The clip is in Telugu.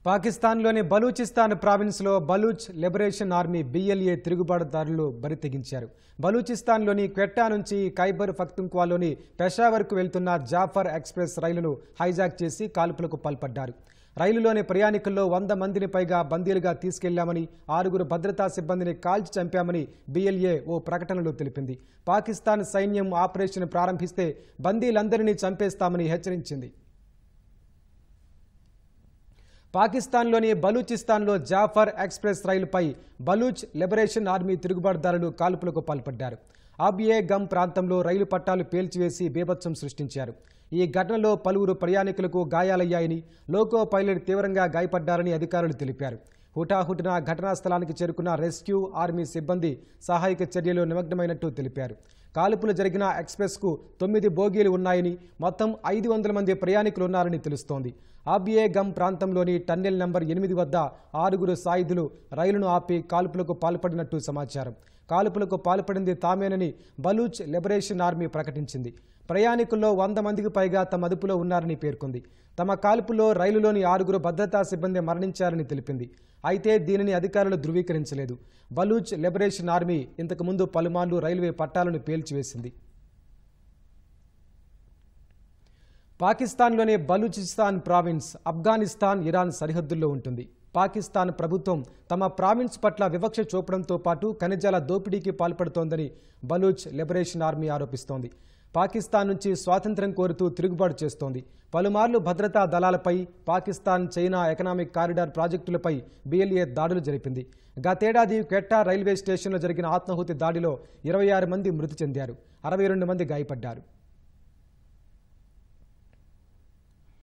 పాకిస్తాన్లోని బలూచిస్తాన్ ప్రావిన్స్లో బలూచ్ లిబరేషన్ ఆర్మీ BLA తిరుగుబాటుదారులు బరితెగించారు. బలూచిస్తాన్లోని క్వెట్టా నుంచి ఖైబర్ పఖ్తుంఖ్వాలోని పెషావర్కు వెళ్తున్న జాఫర్ ఎక్స్ప్రెస్ రైలును హైజాక్ చేసి కాల్పులకు పాల్పడ్డారు. రైలులోని ప్రయాణికుల్లో 100 మందిని పైగా బందీలుగా తీసుకెళ్లామని, 6 భద్రతా సిబ్బందిని కాల్చి చంపామని BLA ఓ ప్రకటనలో తెలిపింది. పాకిస్తాన్ సైన్యం ఆపరేషన్ ప్రారంభిస్తే బందీలందరినీ చంపేస్తామని హెచ్చరించింది. పాకిస్తాన్లోని బలూచిస్తాన్లో జాఫర్ ఎక్స్ప్రెస్ రైలుపై బలూచ్ లిబరేషన్ ఆర్మీ తిరుగుబాటుదారులు కాల్పులకు పాల్పడ్డారు. ఆబ్యే గమ్ ప్రాంతంలో రైలు పట్టాలు పేల్చివేసి బీభత్సం సృష్టించారు. ఈ ఘటనలో పలువురు ప్రయాణికులకు గాయాలయ్యాయని, లోకో పైలట్ తీవ్రంగా గాయపడ్డారని అధికారులు తెలిపారు. హుటాహుటిన ఘటనా స్థలానికి చేరుకున్న రెస్క్యూ ఆర్మీ సిబ్బంది సహాయక చర్యలో నిమగ్నమైనట్టు తెలిపారు. కాల్పులు జరిగిన ఎక్స్ప్రెస్కు 9 బోగీలు ఉన్నాయని, మొత్తం 500 మంది ప్రయాణికులు ఉన్నారని తెలుస్తోంది. ఆబ్యే గమ్ ప్రాంతంలోని టన్నెల్ నంబర్ 8 వద్ద 6 సాయుధులు రైలును ఆపి కాల్పులకు పాల్పడినట్టు సమాచారం. కాల్పులకు పాల్పడింది తామేనని బలూచ్ లిబరేషన్ ఆర్మీ ప్రకటించింది. ప్రయాణికుల్లో 100 మందికి పైగా తమ అదుపులో ఉన్నారని పేర్కొంది. తమ కాల్పులో రైలులోని 6 భద్రతా సిబ్బంది మరణించారని తెలిపింది. అయితే దీనిని అధికారులు ధృవీకరించలేదు. బలూచ్ లిబరేషన్ ఆర్మీ ఇంతకుముందు పలుమార్లు రైల్వే పట్టాలను పేల్చివేసింది. పాకిస్తాన్లోని బలూచిస్తాన్ ప్రావిన్స్ ఆఫ్ఘనిస్తాన్, ఇరాన్ సరిహద్దుల్లో ఉంటుంది. పాకిస్తాన్ ప్రభుత్వం తమ ప్రావిన్స్ పట్ల వివక్ష చూపడంతో పాటు ఖనిజాల దోపిడీకి పాల్పడుతోందని బలూచ్ లిబరేషన్ ఆర్మీ ఆరోపిస్తోంది. పాకిస్తాన్ నుంచి స్వాతంత్ర్యం కోరుతూ తిరుగుబాటు చేస్తోంది. పలుమార్లు భద్రతా దళాలపై, పాకిస్తాన్ చైనా ఎకనామిక్ కారిడార్ ప్రాజెక్టులపై BLA దాడులు జరిపింది. గతేడాది క్వెట్టా రైల్వే స్టేషన్లో జరిగిన ఆత్మాహుతి దాడిలో 26 మంది మృతి చెందారు, 62 మంది గాయపడ్డారు.